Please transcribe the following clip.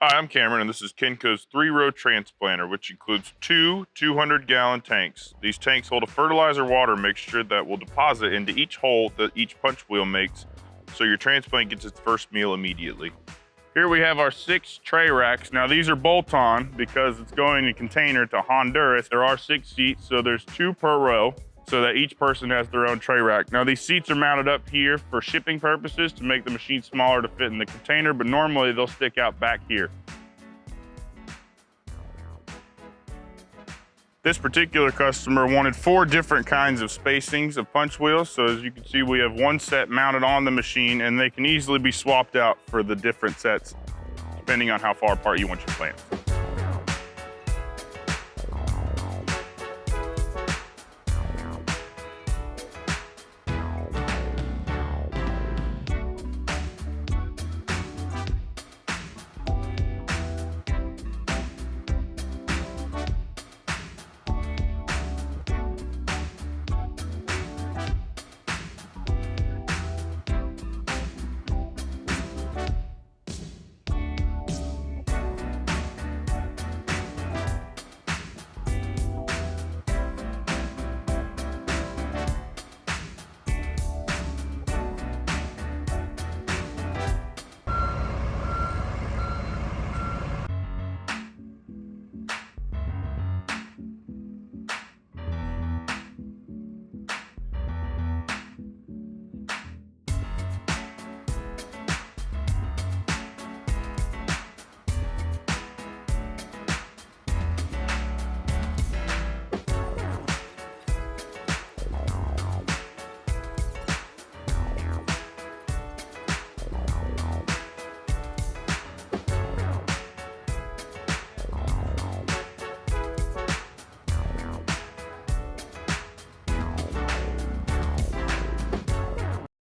Hi, I'm Cameron, and this is Kennco's Three-Row Transplanter, which includes two 200-gallon tanks. These tanks hold a fertilizer-water mixture that will deposit into each hole that each punch wheel makes, so your transplant gets its first meal immediately. Here we have our 6 tray racks. Now these are bolt-on because it's going in a container to Honduras. There are 6 seats, so there's 2 per row, so that each person has their own tray rack. Now these seats are mounted up here for shipping purposes to make the machine smaller to fit in the container, but normally they'll stick out back here. This particular customer wanted 4 different kinds of spacings of punch wheels. So as you can see, we have 1 set mounted on the machine, and they can easily be swapped out for the different sets, depending on how far apart you want your plants.